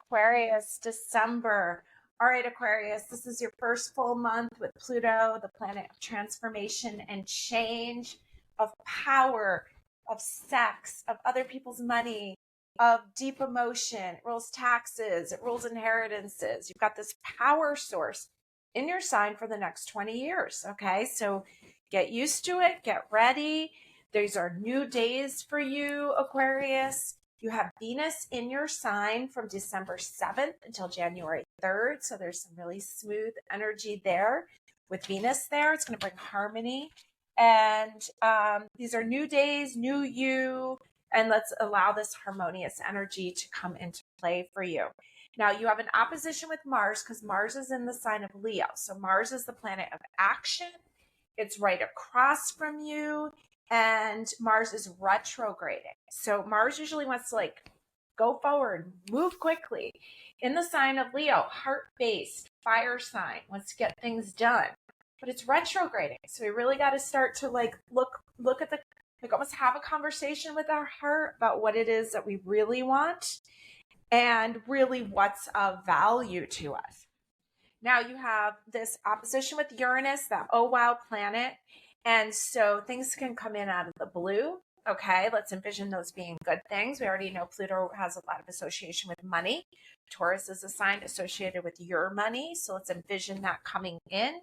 Aquarius, December. All right, Aquarius, this is your first full month with Pluto, the planet of transformation and change, of power, of sex, of other people's money, of deep emotion. It rules taxes, it rules inheritances. You've got this power source in your sign for the next 20 years. Okay, so get used to it, get ready. These are new days for you, Aquarius. You have Venus in your sign from December 7th until January 3rd. So there's some really smooth energy there. With Venus there, it's going to bring harmony. And these are new days, new you. And let's allow this harmonious energy to come into play for you. Now, you have an opposition with Mars because Mars is in the sign of Leo. So Mars is the planet of action. It's right across from you. And Mars is retrograding. So Mars usually wants to like go forward, move quickly. In the sign of Leo, heart-based, fire sign, wants to get things done. But it's retrograding. So we really got to start to like look at the, like almost have a conversation with our heart about what it is that we really want and really what's of value to us. Now you have this opposition with Uranus, that oh wow planet. And so things can come in out of the blue. Okay, let's envision those being good things. We already know Pluto has a lot of association with money. Taurus is a sign associated with your money. So let's envision that coming in.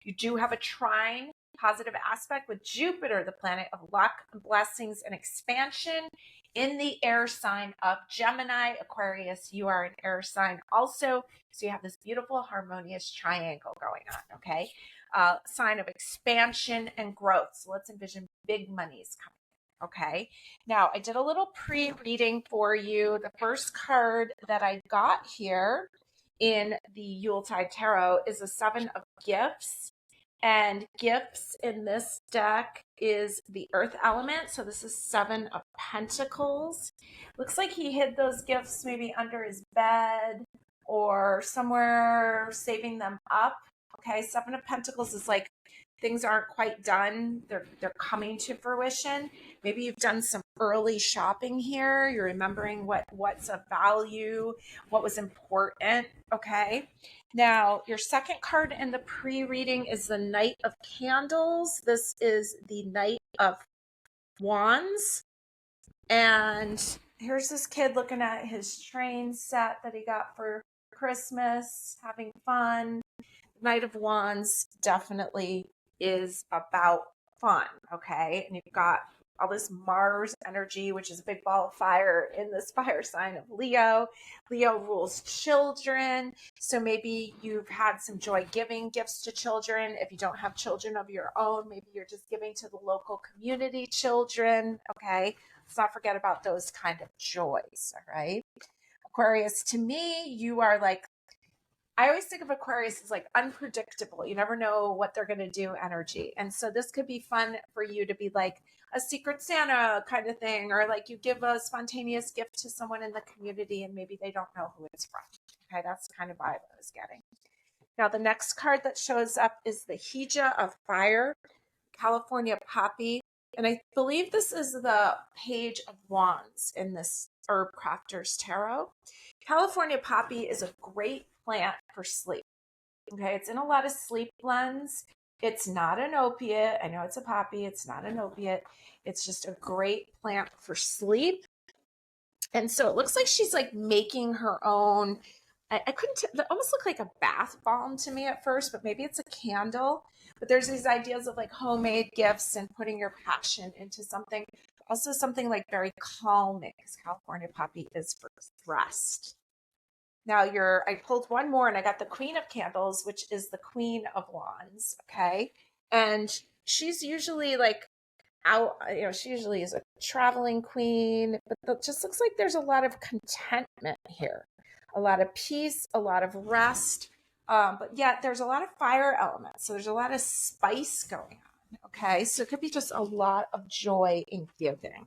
You do have a trine, positive aspect with Jupiter, the planet of luck, blessings, and expansion in the air sign of Gemini. Aquarius, you are an air sign also. So you have this beautiful harmonious triangle going on, okay? Sign of expansion and growth. So let's envision big monies coming. Okay. Now I did a little pre-reading for you. The first card that I got here in the Yuletide Tarot is a 7 of gifts. And gifts in this deck is the earth element. So this is 7 of pentacles. Looks like he hid those gifts maybe under his bed or somewhere, saving them up. Okay, 7 of pentacles is like things aren't quite done. They're coming to fruition. Maybe you've done some early shopping here. You're remembering what's of value, what was important. Okay. Now, your second card in the pre-reading is the Knight of Candles. This is the Knight of Wands. And here's this kid looking at his train set that he got for Christmas, having fun. Knight of Wands definitely is about fun, okay? And you've got all this Mars energy, which is a big ball of fire in this fire sign of Leo. Leo rules children. So maybe you've had some joy giving gifts to children. If you don't have children of your own, maybe you're just giving to the local community children, okay? Let's not forget about those kind of joys, all right? Aquarius, to me, you are like, I always think of Aquarius as like unpredictable. You never know what they're going to do energy. And so this could be fun for you to be like a secret Santa kind of thing, or like you give a spontaneous gift to someone in the community and maybe they don't know who it's from. Okay, that's the kind of vibe I was getting. Now, the next card that shows up is the Hija of Fire, California Poppy. And I believe this is the Page of Wands in this Herb Crafter's Tarot. California Poppy is a great plant for sleep. Okay, it's in a lot of sleep blends. It's not an opiate. I know it's a poppy. It's not an opiate. It's just a great plant for sleep. And so it looks like she's like making her own. I couldn't, it almost looked like a bath bomb to me at first, but maybe it's a candle. But there's these ideas of like homemade gifts and putting your passion into something. Also something like very calming, because California Poppy is for rest. Now I pulled one more and I got the Queen of Candles, which is the Queen of Wands. Okay. And she's usually like out, she usually is a traveling queen, but it just looks like there's a lot of contentment here, a lot of peace, a lot of rest. But yet there's a lot of fire elements. So there's a lot of spice going on. Okay. So it could be just a lot of joy in giving.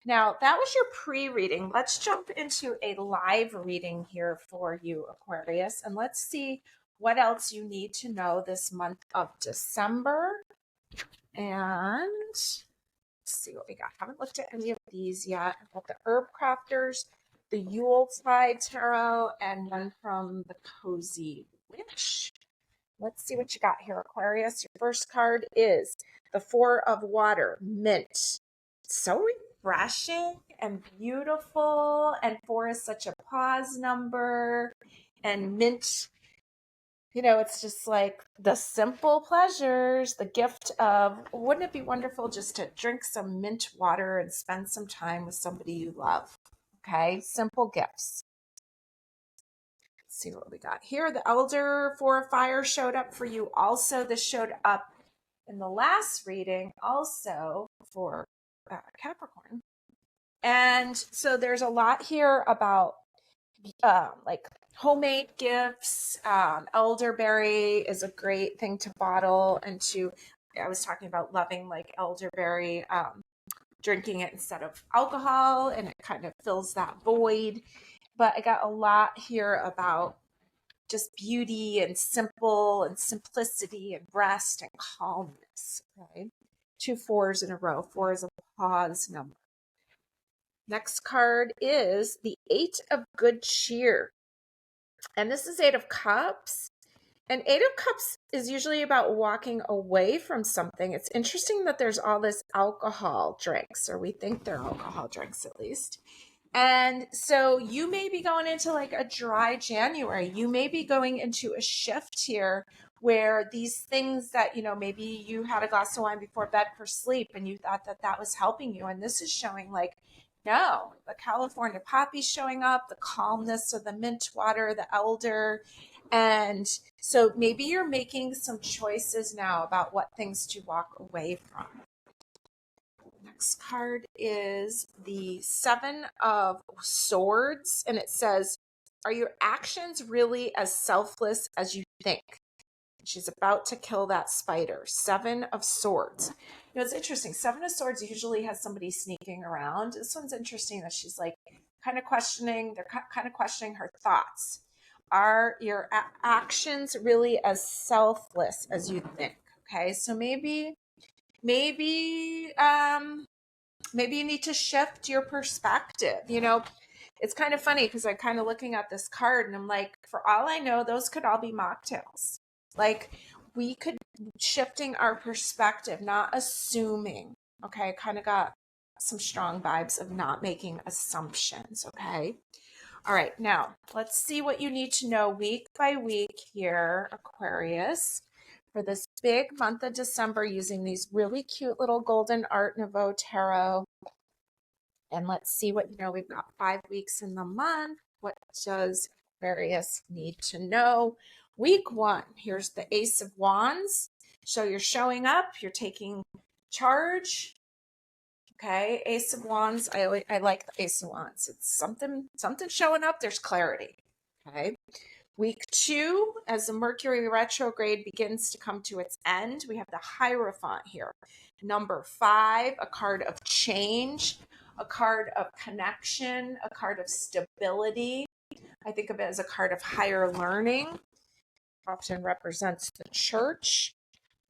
Now, that was your pre-reading. Let's jump into a live reading here for you, Aquarius, and let's see what else you need to know this month of December. And let's see what we got. I haven't looked at any of these yet. I've got the Herb Crafters the Yuletide Tarot, and one from the Cozy Witch. Let's see what you got here, Aquarius. Your first card is the Four of Water, Mint. So refreshing and beautiful, and 4 is such a pause number, and mint, you know, it's just like the simple pleasures, the gift of, wouldn't it be wonderful just to drink some mint water and spend some time with somebody you love? Okay, simple gifts. Let's see what we got here. The Elder, 4 of Fire, showed up for you also. This showed up in the last reading also for Capricorn. And so there's a lot here about like homemade gifts. Elderberry is a great thing to bottle and to, I was talking about loving like elderberry, drinking it instead of alcohol, and it kind of fills that void. But I got a lot here about just beauty and simple and simplicity and rest and calmness. Okay. 2 4s in a row. 4 is a pause number. Next card is the 8 of Good Cheer. And this is 8 of Cups. And 8 of Cups is usually about walking away from something. It's interesting that there's all this alcohol drinks, or we think they're alcohol drinks at least. And so you may be going into like a dry January. You may be going into a shift here where these things that, you know, maybe you had a glass of wine before bed for sleep and you thought that that was helping you. And this is showing like, no, the California poppy showing up, the calmness of the mint water, the elder. And so maybe you're making some choices now about what things to walk away from. Next card is the 7 of Swords, and it says, are your actions really as selfless as you think? She's about to kill that spider. 7 of Swords. You know, it's interesting. 7 of Swords usually has somebody sneaking around. This one's interesting that she's like kind of questioning, they're kind of questioning her thoughts. Are your actions really as selfless as you think? Okay, so maybe you need to shift your perspective. You know, it's kind of funny because I'm kind of looking at this card and I'm like, for all I know, those could all be mocktails. Like, we could shifting our perspective, not assuming. Okay, kind of got some strong vibes of not making assumptions. Okay. All right, now let's see what you need to know week by week here, Aquarius, for this big month of December using these really cute little golden Art Nouveau tarot. And let's see what you know. We've got 5 weeks in the month. What does Aquarius need to know? Week 1, here's the Ace of Wands. So you're showing up, you're taking charge. Okay, Ace of Wands. I like the Ace of Wands. It's something showing up. There's clarity. Okay. Week 2, as the Mercury retrograde begins to come to its end, we have the Hierophant here. Number 5, a card of change, a card of connection, a card of stability. I think of it as a card of higher learning. Often represents the church,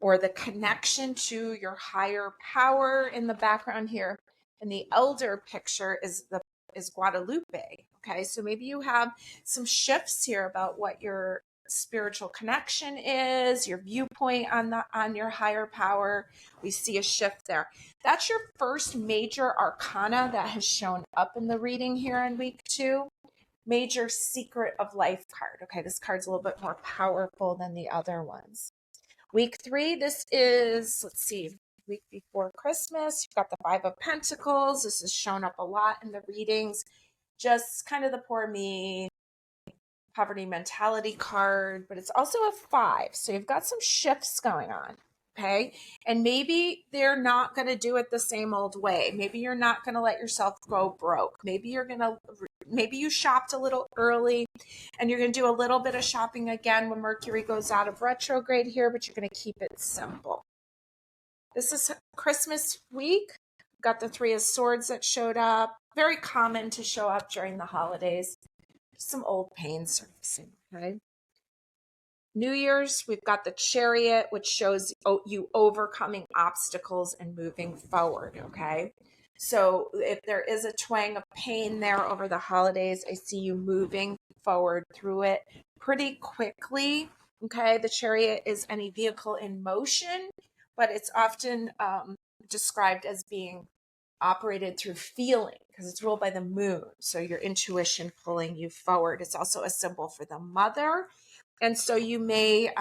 or the connection to your higher power. In the background here, and the elder picture is Guadalupe. Okay, so maybe you have some shifts here about what your spiritual connection is, your viewpoint on your higher power. We see a shift there. That's your first major arcana that has shown up in the reading here in week 2. Major Secret of Life card. Okay, this card's a little bit more powerful than the other ones. Week 3, this is, let's see, week before Christmas. You've got the 5 of Pentacles. This has shown up a lot in the readings. Just kind of the poor me, poverty mentality card, but it's also a 5. So you've got some shifts going on. Okay. And maybe they're not going to do it the same old way. Maybe you're not going to let yourself go broke. Maybe you shopped a little early and you're going to do a little bit of shopping again when Mercury goes out of retrograde here, but you're going to keep it simple. This is Christmas week. We've got the 3 of Swords that showed up. Very common to show up during the holidays. Some old pain surfacing, okay? New Year's, we've got the Chariot, which shows you overcoming obstacles and moving forward, okay? So if there is a twang of pain there over the holidays, I see you moving forward through it pretty quickly. Okay. The Chariot is any vehicle in motion, but it's often described as being operated through feeling because it's ruled by the moon. So your intuition pulling you forward. It's also a symbol for the mother. And so you might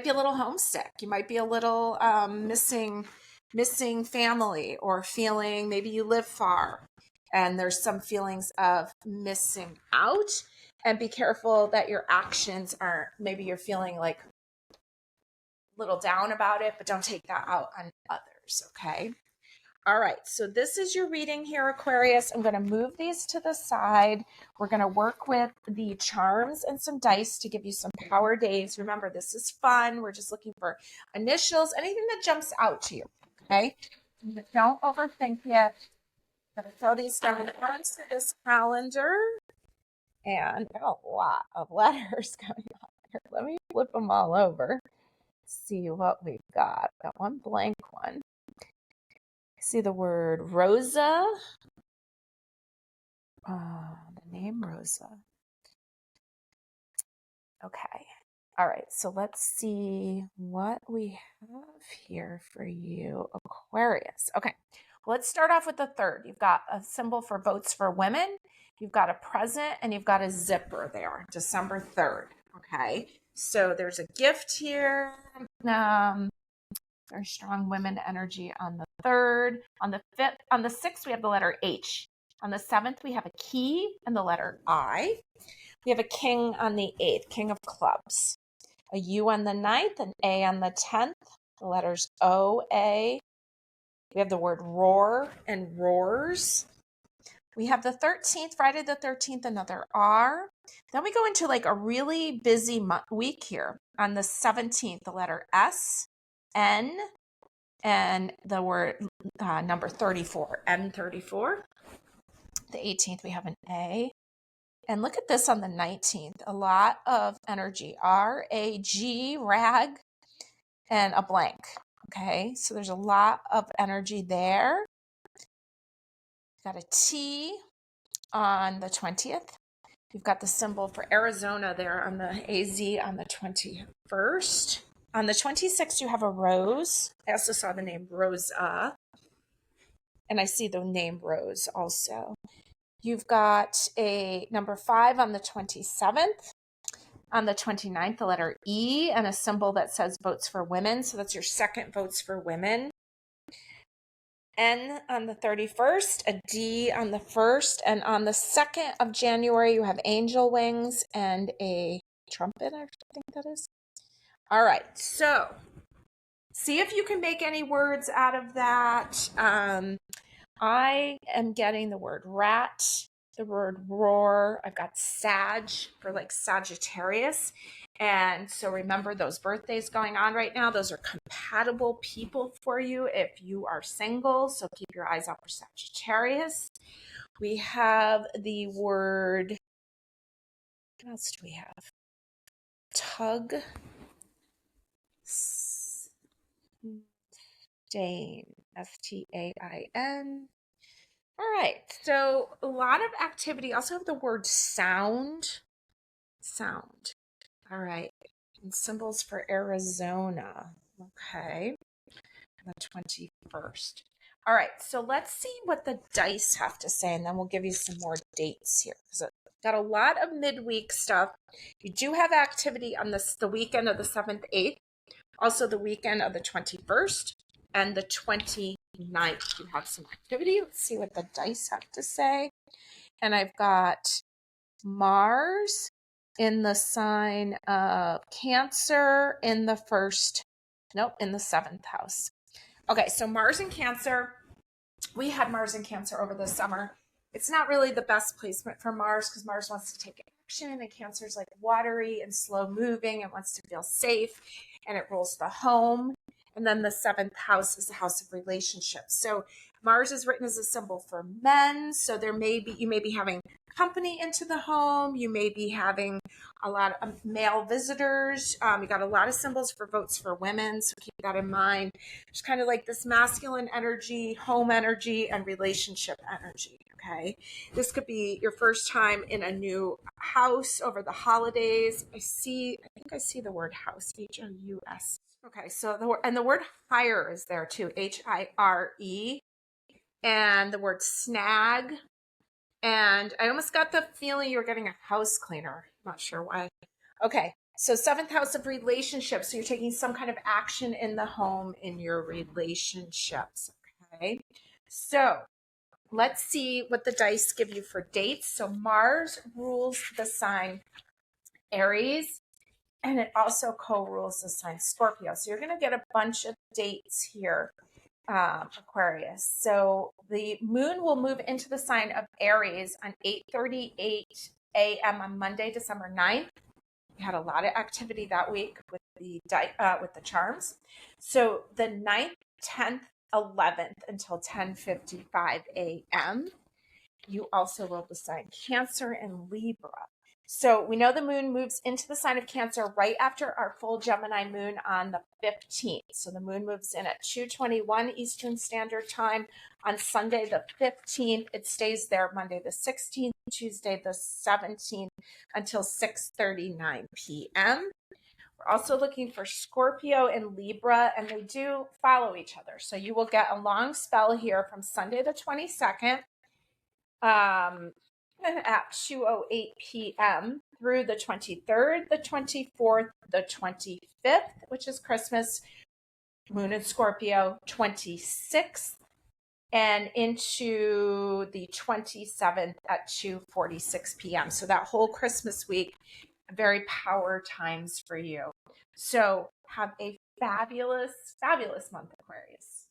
be a little homesick. You might be a little missing family, or feeling maybe you live far and there's some feelings of missing out. And be careful that your actions aren't, maybe you're feeling like a little down about it, but don't take that out on others. Okay. All right, so this is your reading here, Aquarius. I'm going to move these to the side. We're going to work with the charms and some dice to give you some power days. Remember, this is fun. We're just looking for initials, anything that jumps out to you, okay? Don't overthink it. I'm going to throw these down onto this calendar. And I have a lot of letters going on here. Let me flip them all over, see what we've got. Got one blank one. See the word Rosa, the name Rosa. Okay. All right. So let's see what we have here for you, Aquarius. Okay. Let's start off with the third. You've got a symbol for votes for women. You've got a present, and you've got a zipper there, December 3rd. Okay. So there's a gift here. Very strong women energy on the 3rd. On the 5th, on the 6th, we have the letter H. On the 7th, we have a key and the letter I. We have a king on the 8th, king of clubs. A U on the 9th, an A on the 10th, the letters O, A. We have the word roar and roars. We have the 13th, Friday the 13th, another R. Then we go into like a really busy week here. On the 17th, the letter S, N, and the word number 34, N34. The 18th, we have an A. And look at this on the 19th, a lot of energy, R-A-G, rag, and a blank. Okay, so there's a lot of energy there. Got a T on the 20th. You've got the symbol for Arizona there on the AZ on the 21st. On the 26th, you have a rose. I also saw the name Rosa. And I see the name Rose also. You've got a number 5 on the 27th. On the 29th, the letter E and a symbol that says votes for women. So that's your second votes for women. N on the 31st, a D on the 1st. And on the 2nd of January, you have angel wings and a trumpet, I think that is. All right, so see if you can make any words out of that. I am getting the word rat, the word roar. I've got Sag for like Sagittarius. And so remember those birthdays going on right now. Those are compatible people for you if you are single. So keep your eyes out for Sagittarius. We have the word, what else do we have? Tug. Stain, Stain. All right, so a lot of activity. Also have the word sound. Sound. All right, and symbols for Arizona. Okay, the 21st. All right, so let's see what the dice have to say, and then we'll give you some more dates here. So got a lot of midweek stuff. You do have activity on the weekend of the 7th, 8th, also the weekend of the 21st and the 29th. You have some activity. Let's see what the dice have to say. And I've got Mars in the sign of Cancer in the 7th house. Okay, so Mars in Cancer. We had Mars in Cancer over the summer. It's not really the best placement for Mars because Mars wants to take action, and Cancer's like watery and slow moving and wants to feel safe, and it rules the home. And then the 7th house is the house of relationships. So Mars is written as a symbol for men. So you may be having company into the home. You may be having a lot of male visitors. You got a lot of symbols for votes for women. So keep that in mind. It's kind of like this masculine energy, home energy, and relationship energy. Okay. This could be your first time in a new house over the holidays. I think I see the word house, H-O-U-S. Okay. So the word hire is there too, H-I-R-E, and the word snag. And I almost got the feeling you were getting a house cleaner. I'm not sure why. Okay. So 7th house of relationships. So you're taking some kind of action in the home in your relationships. Okay. So let's see what the dice give you for dates. So Mars rules the sign Aries, and it also co-rules the sign Scorpio. So you're going to get a bunch of dates here, Aquarius. So the moon will move into the sign of Aries on 8:38 a.m. on Monday, December 9th. We had a lot of activity that week with the charms. So the 9th, 10th, 11th until 10:55 a.m. You also will decide Cancer and Libra. So we know the moon moves into the sign of Cancer right after our full Gemini moon on the 15th. So the moon moves in at 2:21 Eastern Standard Time on Sunday the 15th. It stays there Monday the 16th, Tuesday the 17th until 6:39 p.m. We're also looking for Scorpio and Libra, and they do follow each other. So you will get a long spell here from Sunday the 22nd at 2:08 p.m. through the 23rd, the 24th, the 25th, which is Christmas, moon in Scorpio, 26th, and into the 27th at 2:46 p.m. So that whole Christmas week, very power times for you. So have a fabulous, fabulous month, Aquarius.